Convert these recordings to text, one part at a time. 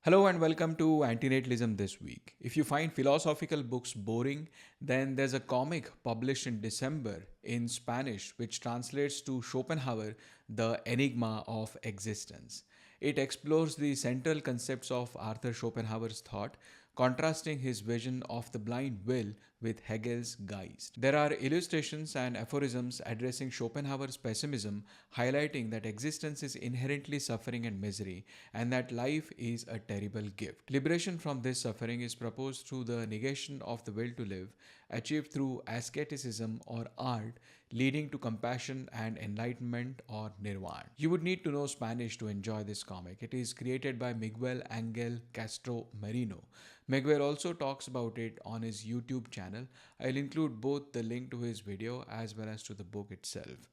Hello and welcome to Antinatalism this week. If you find philosophical books boring, then there's a comic published in December in Spanish which translates to Schopenhauer, The Enigma of Existence. It explores the central concepts of Arthur Schopenhauer's thought, contrasting his vision of the blind will with Hegel's Geist. There are illustrations and aphorisms addressing Schopenhauer's pessimism, highlighting that existence is inherently suffering and misery, and that life is a terrible gift. Liberation from this suffering is proposed through the negation of the will to live, achieved through asceticism or art, leading to compassion and enlightenment or nirvana. You would need to know Spanish to enjoy this comic. It is created by Miguel Angel Castro Merino. Miguel also talks about it on his YouTube channel. I'll include both the link to his video as well as to the book itself.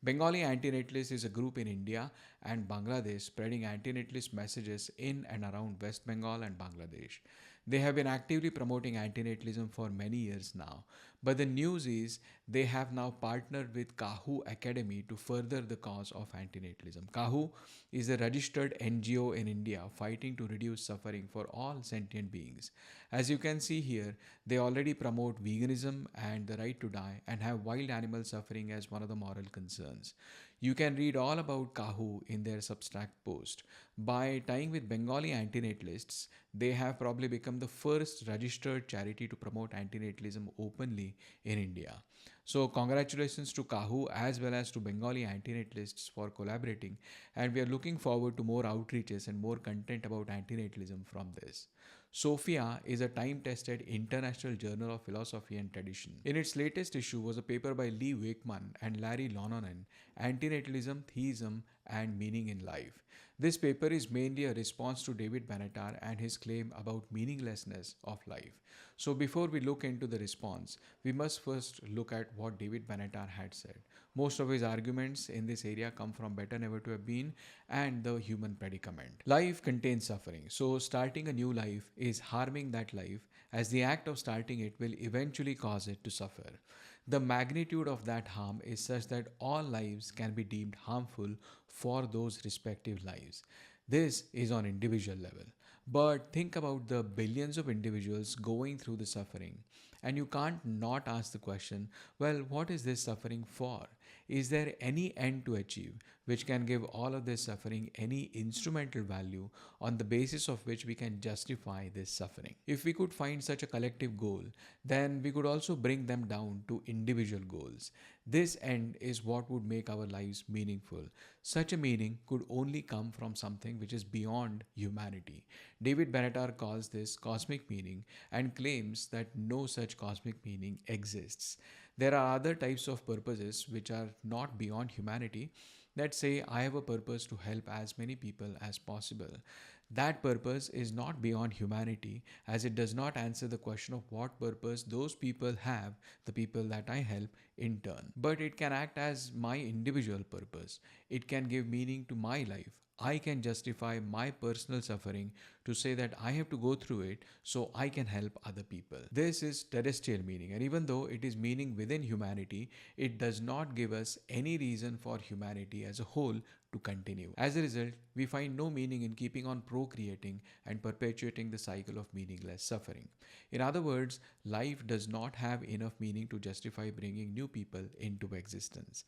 BengaliAntinatalists is a group in India and Bangladesh spreading antinatalist messages in and around West Bengal and Bangladesh. They have been actively promoting antinatalism for many years now. But the news is they have now partnered with Kahu Academy to further the cause of antinatalism. Kahu is a registered NGO in India fighting to reduce suffering for all sentient beings. As you can see here, they already promote veganism and the right to die and have wild animal suffering as one of the moral concerns. You can read all about Kahu in their Substack post. By tying with Bengali antinatalists, they have probably become the first registered charity to promote antinatalism openly in India. So, congratulations to Kahu as well as to Bengali antinatalists for collaborating, and we are looking forward to more outreaches and more content about antinatalism from this. Sophia is a time-tested international journal of philosophy and tradition. In its latest issue was a paper by Lee Wakeman and Larry Lononen, Antinatalism, Theism, and Meaning in Life. This paper is mainly a response to David Benatar and his claim about meaninglessness of life. So before we look into the response, we must first look at what David Benatar had said. Most of his arguments in this area come from Better Never to Have Been and the Human Predicament. Life contains suffering, so starting a new life is harming that life, as the act of starting it will eventually cause it to suffer. The magnitude of that harm is such that all lives can be deemed harmful for those respective lives. This is on individual level. But think about the billions of individuals going through the suffering, and you can't not ask the question, well, what is this suffering for? Is there any end to achieve which can give all of this suffering any instrumental value on the basis of which we can justify this suffering? If we could find such a collective goal, then we could also bring them down to individual goals. This end is what would make our lives meaningful. Such a meaning could only come from something which is beyond humanity. David Benatar calls this cosmic meaning and claims that no such cosmic meaning exists. There are other types of purposes which are not beyond humanity. Let's say I have a purpose to help as many people as possible. That purpose is not beyond humanity, as it does not answer the question of what purpose those people have, the people that I help, in turn. But it can act as my individual purpose. It can give meaning to my life. I can justify my personal suffering to say that I have to go through it so I can help other people. This is terrestrial meaning, and even though it is meaning within humanity, it does not give us any reason for humanity as a whole to continue. As a result, we find no meaning in keeping on procreating and perpetuating the cycle of meaningless suffering. In other words, life does not have enough meaning to justify bringing new people into existence.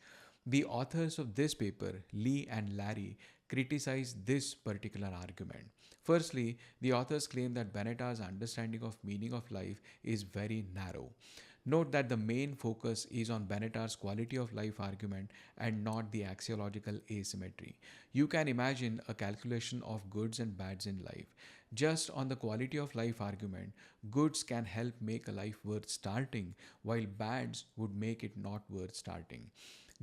The authors of this paper, Lee and Larry, criticize this particular argument. Firstly, the authors claim that Benatar's understanding of meaning of life is very narrow. Note that the main focus is on Benatar's quality of life argument and not the axiological asymmetry. You can imagine a calculation of goods and bads in life. Just on the quality of life argument, goods can help make a life worth starting, while bads would make it not worth starting.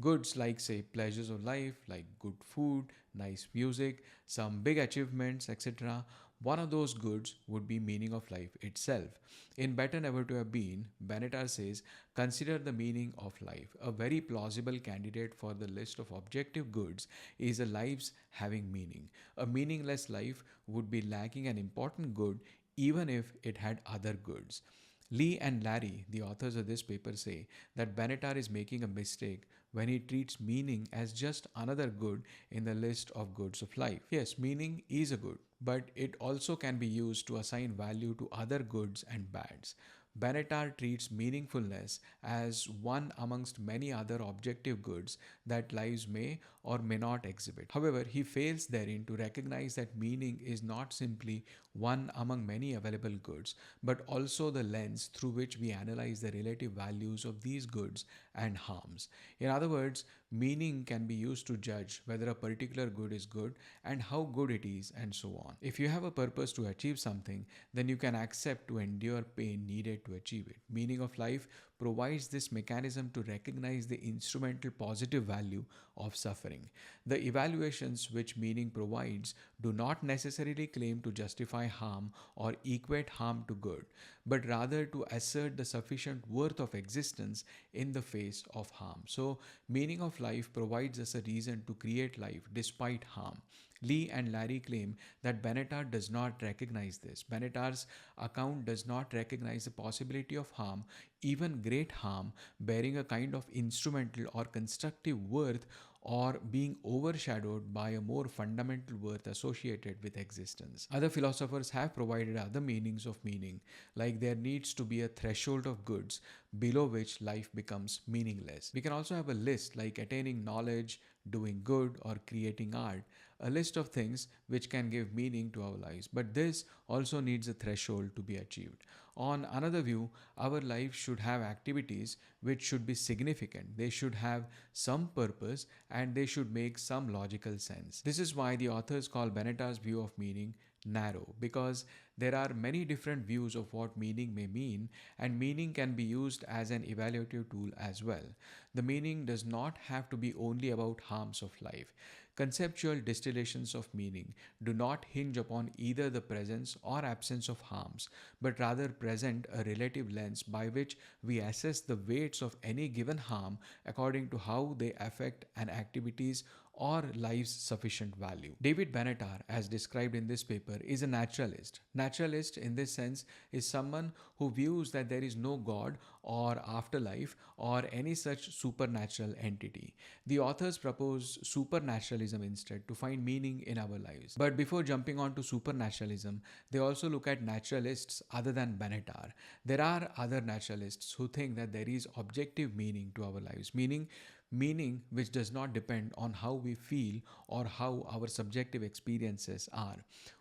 Goods like, say, pleasures of life, like good food, nice music, some big achievements, etc. One of those goods would be meaning of life itself. In Better Never to Have Been, Benatar says, consider the meaning of life. A very plausible candidate for the list of objective goods is a life's having meaning. A meaningless life would be lacking an important good even if it had other goods. Lee and Larry, the authors of this paper, say that Benatar is making a mistake when he treats meaning as just another good in the list of goods of life. Yes, meaning is a good, but it also can be used to assign value to other goods and bads. Benatar treats meaningfulness as one amongst many other objective goods that lives may or may not exhibit. However, he fails therein to recognize that meaning is not simply one among many available goods, but also the lens through which we analyze the relative values of these goods and harms. In other words, meaning can be used to judge whether a particular good is good and how good it is, and so on. If you have a purpose to achieve something, then you can accept to endure pain needed to achieve it. Meaning of life provides this mechanism to recognize the instrumental positive value of suffering. The evaluations which meaning provides do not necessarily claim to justify harm or equate harm to good, but rather to assert the sufficient worth of existence in the face of harm. So, meaning of life provides us a reason to create life despite harm. Lee and Larry claim that Benatar does not recognize this. Benatar's account does not recognize the possibility of harm, even great harm, bearing a kind of instrumental or constructive worth or being overshadowed by a more fundamental worth associated with existence. Other philosophers have provided other meanings of meaning, like there needs to be a threshold of goods below which life becomes meaningless. We can also have a list like attaining knowledge, doing good, or creating art, a list of things which can give meaning to our lives. But this also needs a threshold to be achieved. On another view, our lives should have activities which should be significant. They should have some purpose and they should make some logical sense. This is why the authors call Benatar's view of meaning narrow, because there are many different views of what meaning may mean, and meaning can be used as an evaluative tool as well. The meaning does not have to be only about harms of life. Conceptual distillations of meaning do not hinge upon either the presence or absence of harms, but rather present a relative lens by which we assess the weights of any given harm according to how they affect an activity's or life's sufficient value. David Benatar, as described in this paper, is a naturalist. Naturalist, in this sense, is someone who views that there is no God or afterlife or any such supernatural entity. The authors propose supernaturalism instead to find meaning in our lives. But before jumping on to supernaturalism, they also look at naturalists other than Benatar. There are other naturalists who think that there is objective meaning to our lives, meaning which does not depend on how we feel or how our subjective experiences are.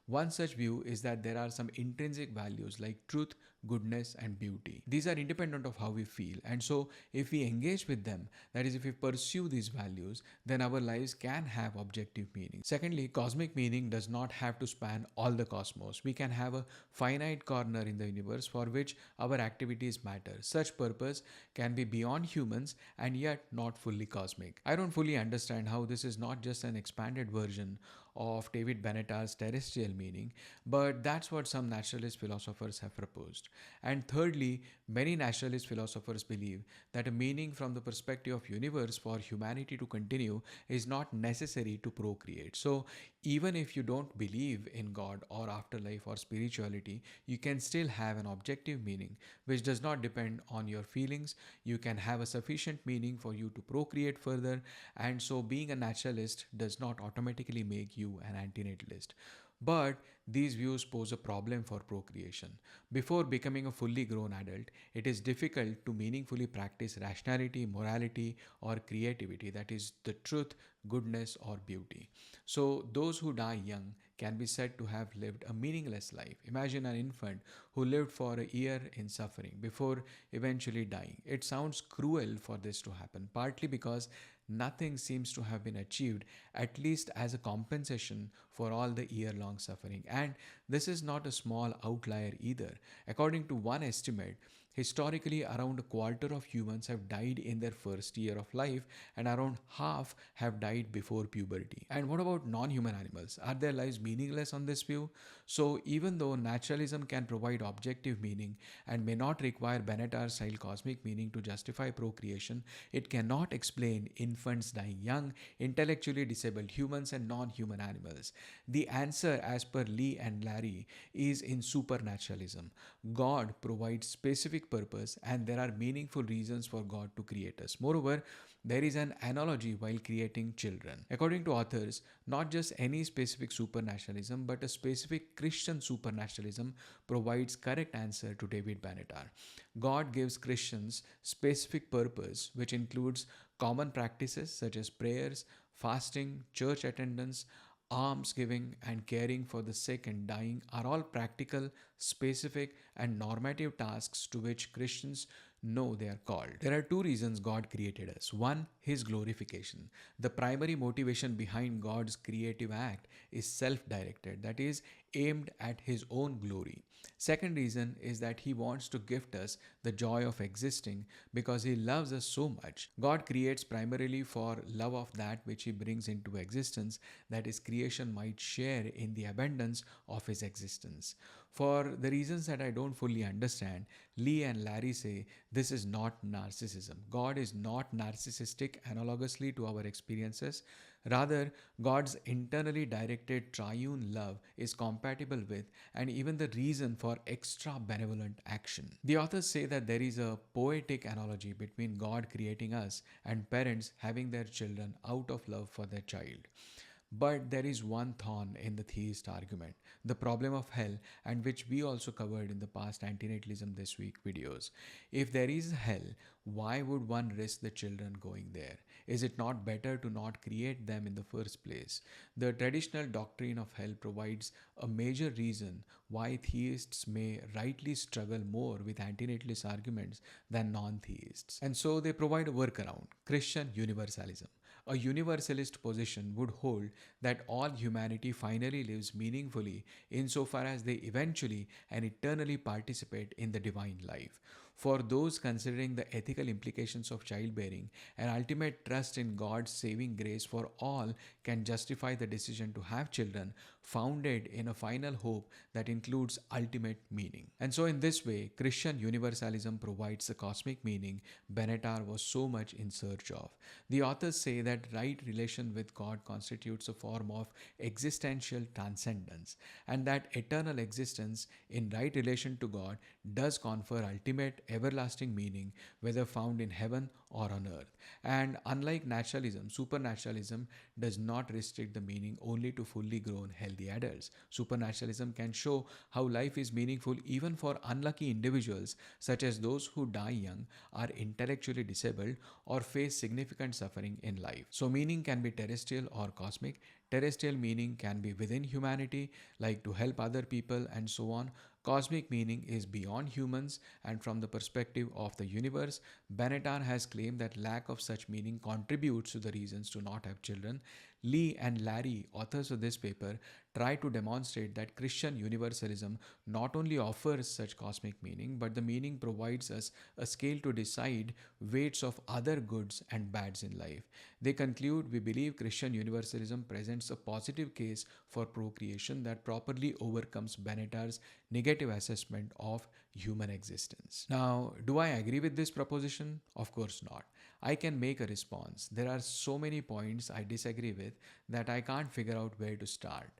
One such view is that there are some intrinsic values like truth, goodness, and beauty. These are independent of how we feel, and so if we engage with them, that is, if we pursue these values, then our lives can have objective meaning. Secondly, cosmic meaning does not have to span all the cosmos. We can have a finite corner in the universe for which our activities matter. Such purpose can be beyond humans and yet not fully cosmic. I don't fully understand how this is not just an expanded version of David Benatar's terrestrial meaning, but that's what some naturalist philosophers have proposed. And thirdly, many naturalist philosophers believe that a meaning from the perspective of universe for humanity to continue is not necessary to procreate. So even if you don't believe in God or afterlife or spirituality, you can still have an objective meaning which does not depend on your feelings. You can have a sufficient meaning for you to procreate further, and so being a naturalist does not automatically make you an antinatalist. But these views pose a problem for procreation. Before becoming a fully grown adult, it is difficult to meaningfully practice rationality, morality, or creativity, that is, the truth, goodness, or beauty. So, those who die young can be said to have lived a meaningless life. Imagine an infant who lived for a year in suffering before eventually dying. It sounds cruel for this to happen, partly because nothing seems to have been achieved, at least as a compensation for all the year-long suffering. And this is not a small outlier either. According to one estimate, historically, around a quarter of humans have died in their first year of life, and around half have died before puberty. And what about non-human animals? Are their lives meaningless on this view? So, even though naturalism can provide objective meaning and may not require Benatar-style cosmic meaning to justify procreation, it cannot explain infants dying young, intellectually disabled humans, and non-human animals. The answer, as per Lee and Larry, is in supernaturalism. God provides specific specific purpose and there are meaningful reasons for God to create us. Moreover, there is an analogy while creating children. According to authors, not just any specific supernaturalism, but a specific Christian supernaturalism provides correct answer to David Benatar. God gives Christians specific purpose, which includes common practices such as prayers, fasting, church attendance, almsgiving, and caring for the sick and dying are all practical, specific, and normative tasks to which Christians know they are called. There are two reasons God created us. One, His glorification. The primary motivation behind God's creative act is self directed, that is, aimed at His own glory. Second reason is that He wants to gift us the joy of existing because He loves us so much. God creates primarily for love of that which He brings into existence, that His creation might share in the abundance of His existence. For the reasons that I don't fully understand, Lee and Larry say this is not narcissism. God is not narcissistic analogously to our experiences. Rather, God's internally directed triune love is compatible with and even the reason for extra benevolent action. The authors say that there is a poetic analogy between God creating us and parents having their children out of love for their child. But there is one thorn in the theist argument, the problem of hell, and which we also covered in the past Antinatalism This Week videos. If there is hell, why would one risk the children going there? Is it not better to not create them in the first place? The traditional doctrine of hell provides a major reason why theists may rightly struggle more with antinatalist arguments than non-theists. And so they provide a workaround, Christian universalism. A universalist position would hold that all humanity finally lives meaningfully insofar as they eventually and eternally participate in the divine life. For those considering the ethical implications of childbearing, an ultimate trust in God's saving grace for all can justify the decision to have children, founded in a final hope that includes ultimate meaning. And so in this way, Christian universalism provides the cosmic meaning Benatar was so much in search of. The authors say that right relation with God constitutes a form of existential transcendence, and that eternal existence in right relation to God does confer ultimate everlasting meaning, whether found in heaven or on earth. And unlike naturalism, supernaturalism does not restrict the meaning only to fully grown healthy adults. Supernaturalism can show how life is meaningful even for unlucky individuals, such as those who die young, are intellectually disabled, or face significant suffering in life. So meaning can be terrestrial or cosmic. Terrestrial meaning can be within humanity, like to help other people and so on. Cosmic meaning is beyond humans, and from the perspective of the universe, Benatar has claimed that lack of such meaning contributes to the reasons to not have children. Lee and Larry, authors of this paper, try to demonstrate that Christian universalism not only offers such cosmic meaning, but the meaning provides us a scale to decide weights of other goods and bads in life. They conclude, we believe Christian universalism presents a positive case for procreation that properly overcomes Benatar's negative assessment of human existence. Now, do I agree with this proposition? Of course not. I can make a response. There are so many points I disagree with that I can't figure out where to start.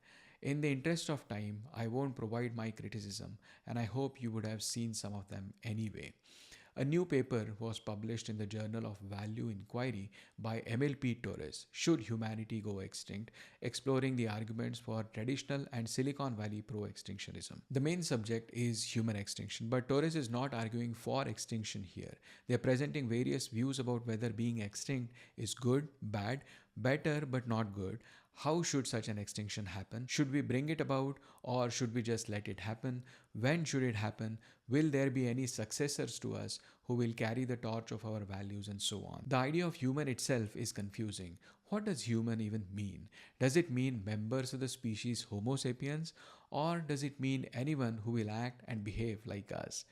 In the interest of time, I won't provide my criticism, and I hope you would have seen some of them anyway. A new paper was published in the Journal of Value Inquiry by Emil P. Torres, Should Humanity Go Extinct?, exploring the arguments for traditional and Silicon Valley pro-extinctionism. The main subject is human extinction, but Torres is not arguing for extinction here. They are presenting various views about whether being extinct is good, bad, better but not good. How should such an extinction happen? Should we bring it about, or should we just let it happen? When should it happen? Will there be any successors to us who will carry the torch of our values, and so on? The idea of human itself is confusing. What does human even mean? Does it mean members of the species Homo sapiens, or does it mean anyone who will act and behave like us?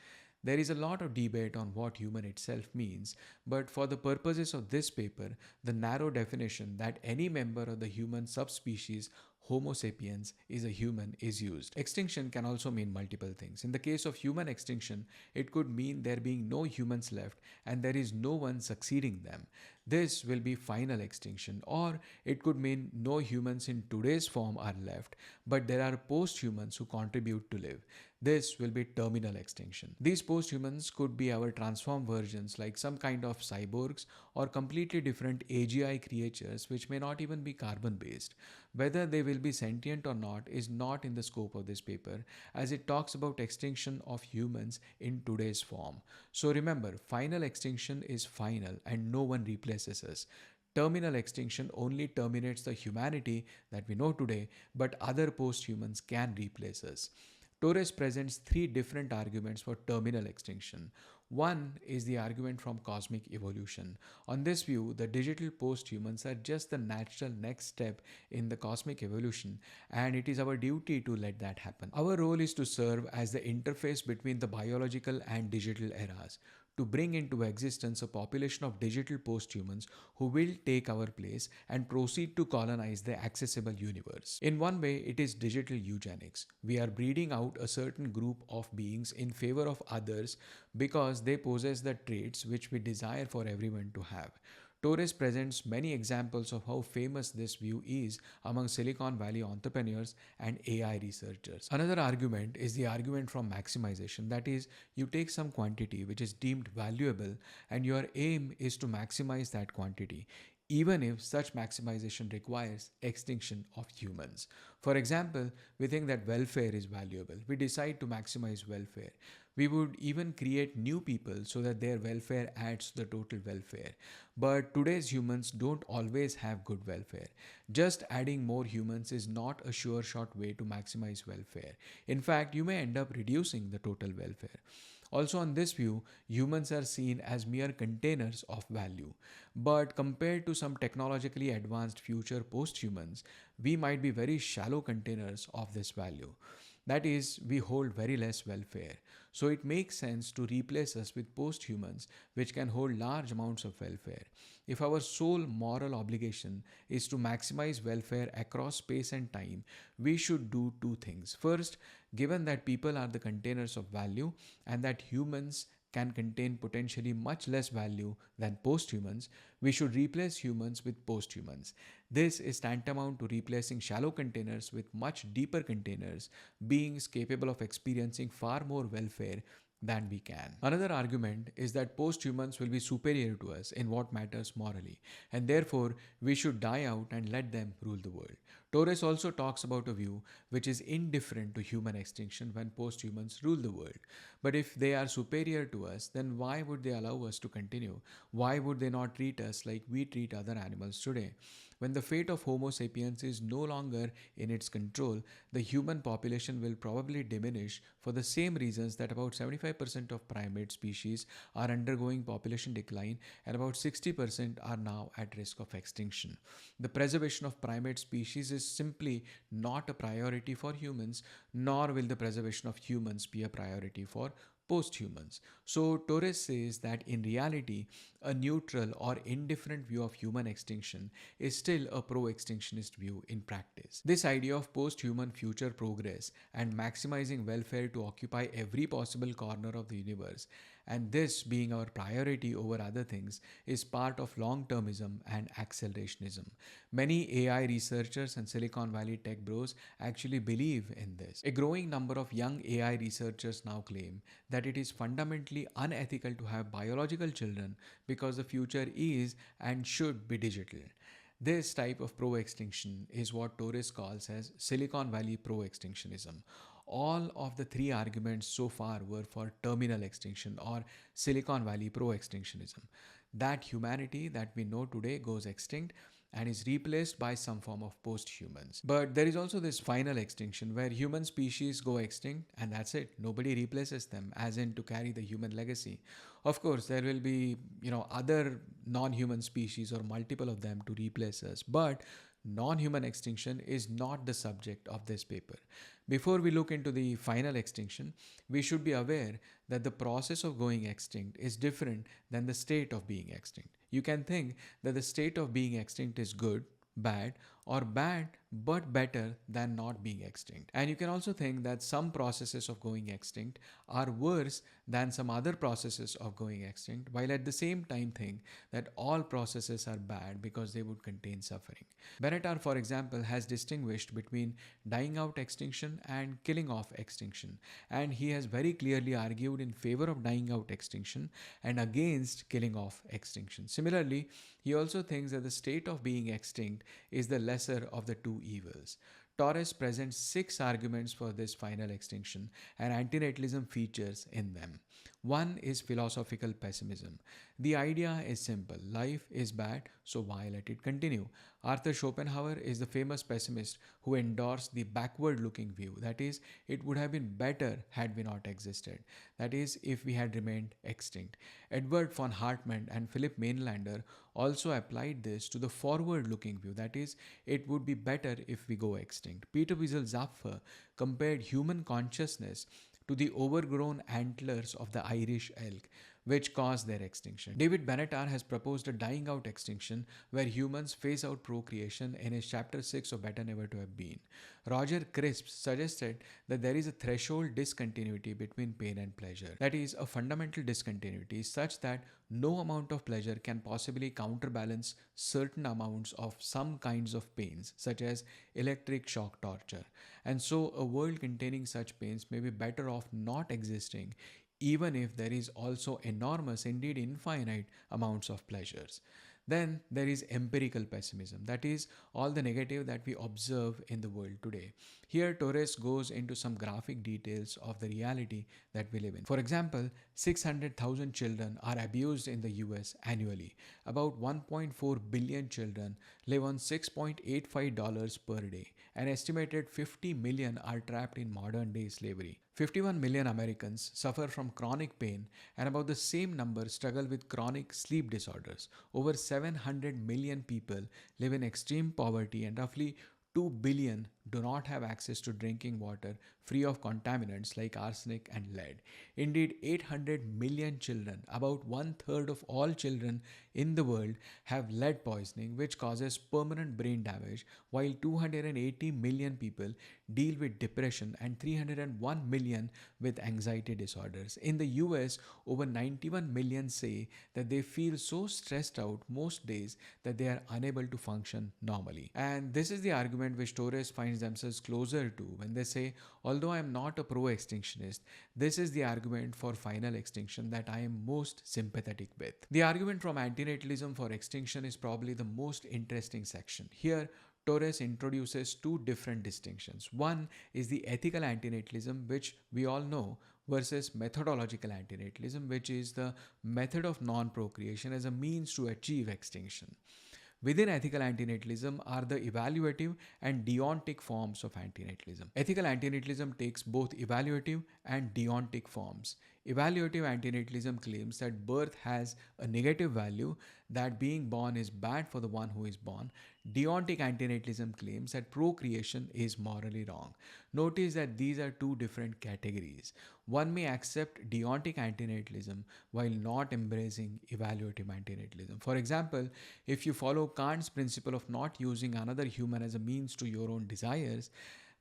There is a lot of debate on what human itself means, but for the purposes of this paper, the narrow definition that any member of the human subspecies Homo sapiens is a human is used. Extinction can also mean multiple things. In the case of human extinction, it could mean there being no humans left and there is no one succeeding them. This will be final extinction, or it could mean no humans in today's form are left, but there are post-humans who contribute to live. This will be terminal extinction. These post-humans could be our transformed versions, like some kind of cyborgs or completely different AGI creatures which may not even be carbon-based. Whether they will be sentient or not is not in the scope of this paper, as it talks about extinction of humans in today's form. So remember, final extinction is final and no one replaces us. Terminal extinction only terminates the humanity that we know today, but other post-humans can replace us. Torres presents three different arguments for terminal extinction. One is the argument from cosmic evolution. On this view, the digital post-humans are just the natural next step in the cosmic evolution, and it is our duty to let that happen. Our role is to serve as the interface between the biological and digital eras, to bring into existence a population of digital post-humans who will take our place and proceed to colonize the accessible universe. In one way, it is digital eugenics. We are breeding out a certain group of beings in favor of others because they possess the traits which we desire for everyone to have. Torres presents many examples of how famous this view is among Silicon Valley entrepreneurs and AI researchers. Another argument is the argument from maximization. That is, you take some quantity which is deemed valuable and your aim is to maximize that quantity, even if such maximization requires extinction of humans. For example, we think that welfare is valuable. We decide to maximize welfare. We would even create new people so that their welfare adds to the total welfare. But today's humans don't always have good welfare. Just adding more humans is not a sure shot way to maximize welfare. In fact, you may end up reducing the total welfare. Also, on this view, humans are seen as mere containers of value. But compared to some technologically advanced future post-humans, we might be very shallow containers of this value. That is, we hold very less welfare. So it makes sense to replace us with post-humans which can hold large amounts of welfare. If our sole moral obligation is to maximize welfare across space and time, we should do two things. First, given that people are the containers of value and that humans can contain potentially much less value than post-humans, we should replace humans with post-humans. This is tantamount to replacing shallow containers with much deeper containers, beings capable of experiencing far more welfare than we can. Another argument is that post-humans will be superior to us in what matters morally, and therefore we should die out and let them rule the world. Torres also talks about a view which is indifferent to human extinction when post-humans rule the world. But if they are superior to us, then why would they allow us to continue? Why would they not treat us like we treat other animals today? When the fate of Homo sapiens is no longer in its control, the human population will probably diminish for the same reasons that about 75% of primate species are undergoing population decline and about 60% are now at risk of extinction. The preservation of primate species is simply not a priority for humans, nor will the preservation of humans be a priority for post-humans. So Torres says that in reality, a neutral or indifferent view of human extinction is still a pro-extinctionist view in practice. This idea of post-human future progress and maximizing welfare to occupy every possible corner of the universe, and this being our priority over other things, is part of long-termism and accelerationism. Many AI researchers and Silicon Valley tech bros actually believe in this. A growing number of young AI researchers now claim that it is fundamentally unethical to have biological children because the future is and should be digital. This type of pro-extinction is what Torres calls as Silicon Valley pro-extinctionism. All of the three arguments so far were for terminal extinction or Silicon Valley pro-extinctionism. That humanity that we know today goes extinct and is replaced by some form of post-humans. But there is also this final extinction where human species go extinct and that's it. Nobody replaces them, as in to carry the human legacy. Of course, there will be, other non-human species or multiple of them to replace us, but non-human extinction is not the subject of this paper. Before we look into the final extinction, we should be aware that the process of going extinct is different than the state of being extinct. You can think that the state of being extinct is good, bad, or bad but better than not being extinct. And you can also think that some processes of going extinct are worse than some other processes of going extinct, while at the same time think that all processes are bad because they would contain suffering. Benatar, for example, has distinguished between dying out extinction and killing off extinction, and he has very clearly argued in favor of dying out extinction and against killing off extinction. Similarly, he also thinks that the state of being extinct is the lesser of the two evils. Torres presents 6 arguments for this final extinction, and antinatalism features in them. One is philosophical pessimism. The idea is simple: life is bad, so why let it continue? Arthur Schopenhauer is the famous pessimist who endorsed the backward looking view. That is, it would have been better had we not existed. That is, if we had remained extinct. Edward von Hartmann and Philip Mainlander also applied this to the forward looking view. That is, it would be better if we go extinct. Peter Wiesel-Zapfe compared human consciousness to the overgrown antlers of the Irish elk, which caused their extinction. David Benatar has proposed a dying out extinction where humans phase out procreation in his chapter 6 of Better Never to Have Been. Roger Crisp suggested that there is a threshold discontinuity between pain and pleasure. That is, a fundamental discontinuity such that no amount of pleasure can possibly counterbalance certain amounts of some kinds of pains, such as electric shock torture. And so, a world containing such pains may be better off not existing, even if there is also enormous, indeed infinite, amounts of pleasures. Then there is empirical pessimism, that is, all the negative that we observe in the world today. Here, Torres goes into some graphic details of the reality that we live in. For example, 600,000 children are abused in the US annually. About 1.4 billion children live on $6.85 per day. An estimated 50 million are trapped in modern day slavery. 51 million Americans suffer from chronic pain, and about the same number struggle with chronic sleep disorders. Over 700 million people live in extreme poverty, and roughly 2 billion do not have access to drinking water free of contaminants like arsenic and lead. Indeed, 800 million children, about 1/3 of all children in the world, have lead poisoning, which causes permanent brain damage, while 280 million people deal with depression and 301 million with anxiety disorders. In the US, over 91 million say that they feel so stressed out most days that they are unable to function normally. And this is the argument which Torres finds themselves closer to when they say, although I am not a pro-extinctionist, this is the argument for final extinction that I am most sympathetic with. The argument from antinatalism for extinction is probably the most interesting section. Here, Torres introduces 2 different distinctions. One is the ethical antinatalism, which we all know, versus methodological antinatalism, which is the method of non-procreation as a means to achieve extinction. Within ethical antinatalism are the evaluative and deontic forms of antinatalism. Ethical antinatalism takes both evaluative and deontic forms. Evaluative antinatalism claims that birth has a negative value, that being born is bad for the one who is born. Deontic antinatalism claims that procreation is morally wrong. Notice that these are 2 different categories. One may accept deontic antinatalism while not embracing evaluative antinatalism. For example, if you follow Kant's principle of not using another human as a means to your own desires,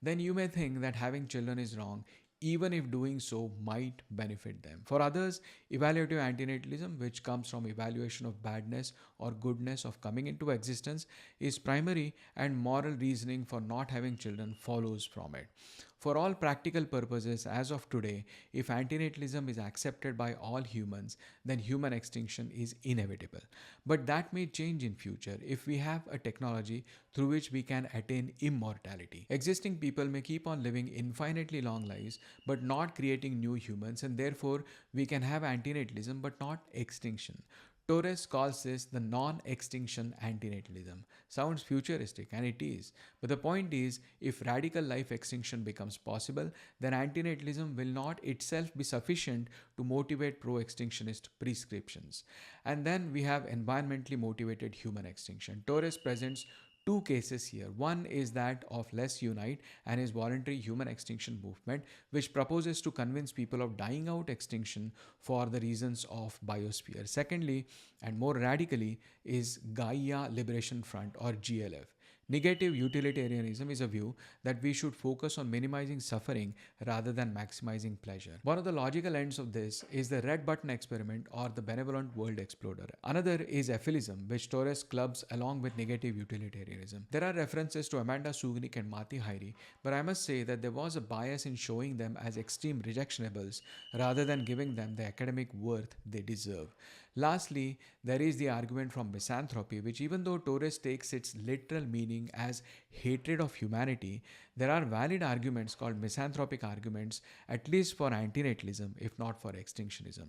then you may think that having children is wrong, even if doing so might benefit them. For others, evaluative antinatalism, which comes from evaluation of badness or goodness of coming into existence, is primary, and moral reasoning for not having children follows from it. For all practical purposes, as of today, if antinatalism is accepted by all humans, then human extinction is inevitable. But that may change in future if we have a technology through which we can attain immortality. Existing people may keep on living infinitely long lives, but not creating new humans, and therefore we can have antinatalism but not extinction. Torres calls this the non-extinction antinatalism. Sounds futuristic, and it is. But the point is, if radical life extinction becomes possible, then antinatalism will not itself be sufficient to motivate pro-extinctionist prescriptions. And then we have environmentally motivated human extinction. Torres presents 2 cases here. One is that of Les Unite and his voluntary human extinction movement, which proposes to convince people of dying out extinction for the reasons of biosphere. Secondly, and more radically, is Gaia Liberation Front, or GLF. Negative utilitarianism is a view that we should focus on minimizing suffering rather than maximizing pleasure. One of the logical ends of this is the red button experiment or the benevolent world exploder. Another is ephilism, which Torres clubs along with negative utilitarianism. There are references to Amanda Sugnick and Mati Hairi, but I must say that there was a bias in showing them as extreme rejectionables rather than giving them the academic worth they deserve. Lastly, there is the argument from misanthropy, which, even though Torres takes its literal meaning as hatred of humanity, there are valid arguments called misanthropic arguments, at least for antinatalism, if not for extinctionism.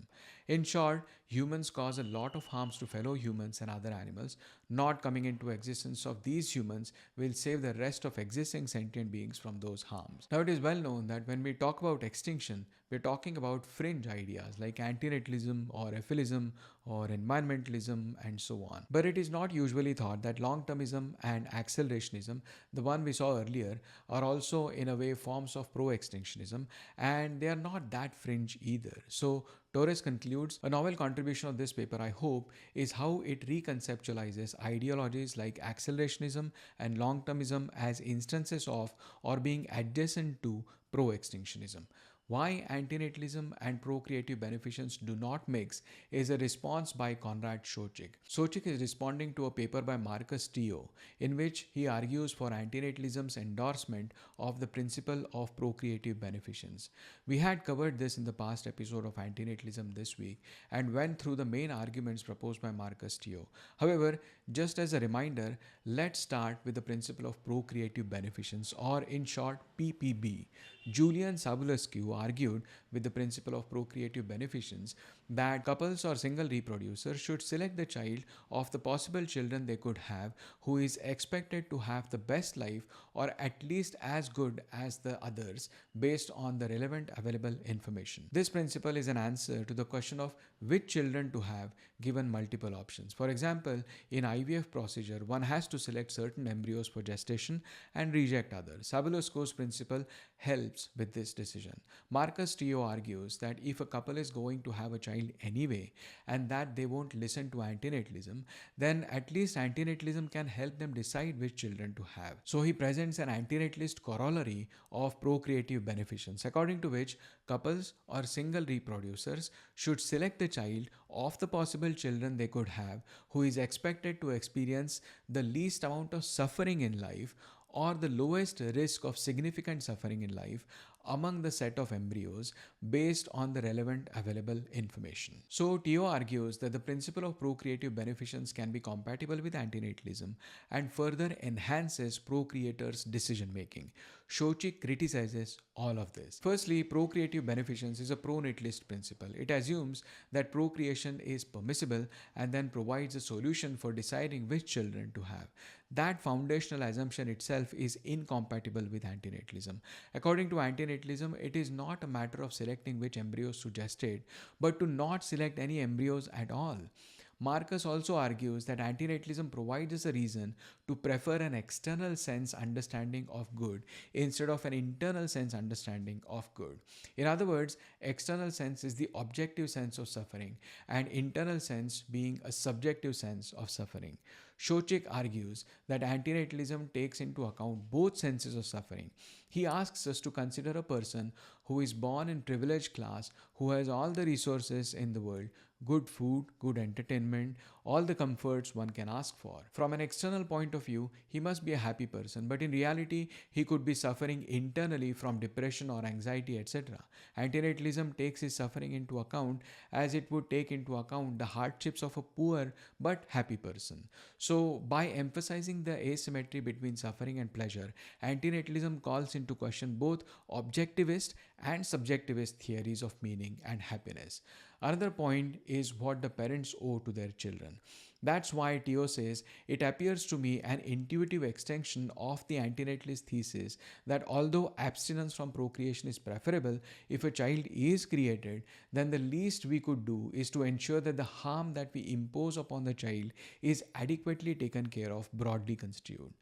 In short, humans cause a lot of harms to fellow humans and other animals. Not coming into existence of these humans will save the rest of existing sentient beings from those harms. Now, it is well known that when we talk about extinction, we're talking about fringe ideas like antinatalism or ephilism or environmentalism and so on. But it is not usually thought that long-termism and accelerationism, the one we saw earlier, are also in a way forms of pro-extinctionism, and they are not that fringe either. So Torres concludes, a novel contribution of this paper, I hope, is how it reconceptualizes ideologies like accelerationism and long-termism as instances of or being adjacent to pro-extinctionism. Why antinatalism and procreative beneficence do not mix is a response by Konrad Schochik. Schochik is responding to a paper by Marcus Tio, in which he argues for antinatalism's endorsement of the principle of procreative beneficence. We had covered this in the past episode of Antinatalism this week and went through the main arguments proposed by Marcus Tio. However, just as a reminder, let's start with the principle of procreative beneficence, or in short, PPB. Julian Savulescu argued with the principle of procreative beneficence that couples or single reproducers should select the child of the possible children they could have who is expected to have the best life or at least as good as the others based on the relevant available information. This principle is an answer to the question of which children to have given multiple options. For example, in IVF procedure, one has to select certain embryos for gestation and reject others. Savulescu's principle helps with this decision. Marcus Tio argues that if a couple is going to have a child anyway and that they won't listen to antinatalism, then at least antinatalism can help them decide which children to have. So he presents an antinatalist corollary of procreative beneficence, according to which couples or single reproducers should select the child of the possible children they could have who is expected to experience the least amount of suffering in life or the lowest risk of significant suffering in life among the set of embryos based on the relevant available information. So Tio argues that the principle of procreative beneficence can be compatible with antinatalism and further enhances procreators' decision making. Schochik criticizes all of this. Firstly, procreative beneficence is a pro-natalist principle. It assumes that procreation is permissible and then provides a solution for deciding which children to have. That foundational assumption itself is incompatible with antinatalism. According to antinatalism, it is not a matter of selecting which embryos to gestate, but to not select any embryos at all. Marcus also argues that antinatalism provides us a reason to prefer an external sense understanding of good instead of an internal sense understanding of good. In other words, external sense is the objective sense of suffering, and internal sense being a subjective sense of suffering. Schochik argues that antinatalism takes into account both senses of suffering. He asks us to consider a person who is born in privileged class, who has all the resources in the world, good food, good entertainment, all the comforts one can ask for. From an external point of view, he must be a happy person, but in reality, he could be suffering internally from depression or anxiety, etc. Antinatalism takes his suffering into account as it would take into account the hardships of a poor but happy person. So, by emphasizing the asymmetry between suffering and pleasure, antinatalism calls into question both objectivist and subjectivist theories of meaning and happiness. Another point is what the parents owe to their children. That's why Tio says, it appears to me an intuitive extension of the antinatalist thesis that although abstinence from procreation is preferable if a child is created, then the least we could do is to ensure that the harm that we impose upon the child is adequately taken care of, broadly construed.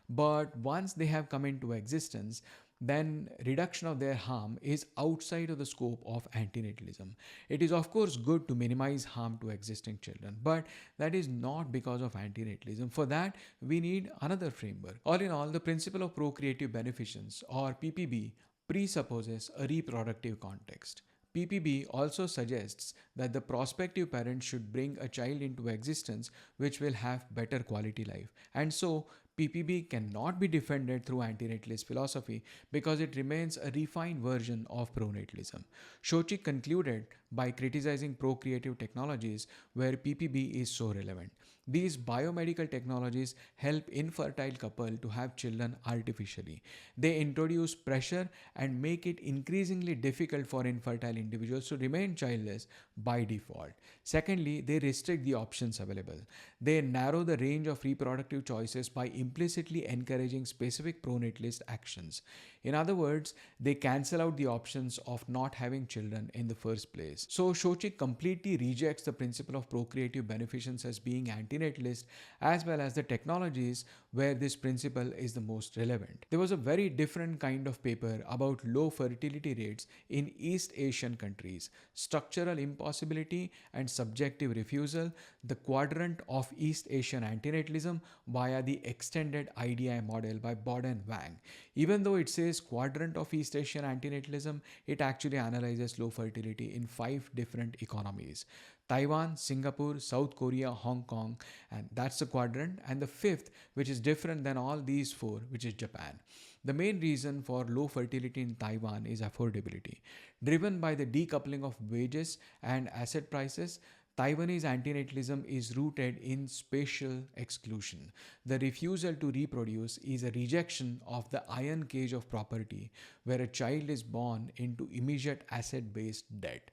But once they have come into existence, then reduction of their harm is outside of the scope of antinatalism. It is, of course, good to minimize harm to existing children, but that is not because of antinatalism. For that, we need another framework. All in all, the principle of procreative beneficence, or PPB, presupposes a reproductive context. PPB also suggests that the prospective parent should bring a child into existence which will have better quality life. And so, PPB cannot be defended through antinatalist philosophy because it remains a refined version of pronatalism. Shochik concluded by criticizing procreative technologies where PPB is so relevant. These biomedical technologies help infertile couples to have children artificially. They introduce pressure and make it increasingly difficult for infertile individuals to remain childless by default. Secondly, they restrict the options available. They narrow the range of reproductive choices by implicitly encouraging specific pronatalist actions. In other words, they cancel out the options of not having children in the first place. So, Shochik completely rejects the principle of procreative beneficence as being antinatalist, as well as the technologies where this principle is the most relevant. There was a very different kind of paper about low fertility rates in East Asian countries, structural impossibility and subjective refusal, the quadrant of East Asian antinatalism via the extended IDI model by Bod and Wang. Even though it says quadrant of East Asian antinatalism, it actually analyzes low fertility in 5 different economies: Taiwan, Singapore, South Korea, Hong Kong, and that's the quadrant. And the fifth, which is different than all these four, which is Japan. The main reason for low fertility in Taiwan is affordability. Driven by the decoupling of wages and asset prices, Taiwanese antinatalism is rooted in spatial exclusion. The refusal to reproduce is a rejection of the iron cage of property, where a child is born into immediate asset based debt.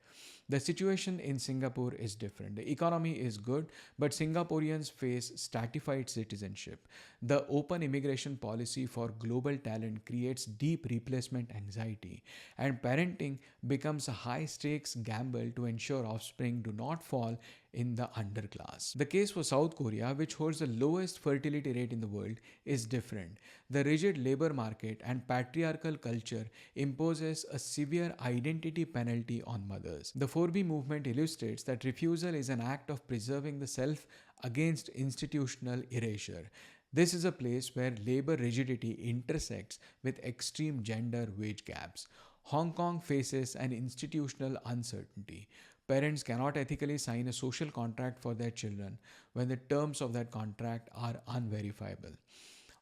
The situation in Singapore is different. The economy is good, but Singaporeans face stratified citizenship. The open immigration policy for global talent creates deep replacement anxiety, and parenting becomes a high stakes gamble to ensure offspring do not fall in the underclass. The case for South Korea, which holds the lowest fertility rate in the world, is different. The rigid labor market and patriarchal culture imposes a severe identity penalty on mothers. The 4B movement illustrates that refusal is an act of preserving the self against institutional erasure. This is a place where labor rigidity intersects with extreme gender wage gaps. Hong Kong faces an institutional uncertainty. Parents cannot ethically sign a social contract for their children when the terms of that contract are unverifiable.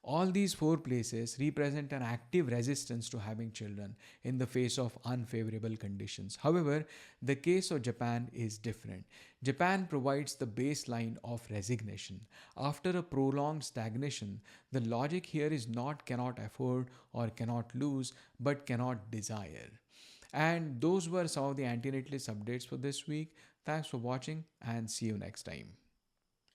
All these 4 places represent an active resistance to having children in the face of unfavorable conditions. However, the case of Japan is different. Japan provides the baseline of resignation. After a prolonged stagnation, the logic here is not cannot afford or cannot lose, but cannot desire. And those were some of the antinatalist updates for this week. Thanks for watching and see you next time.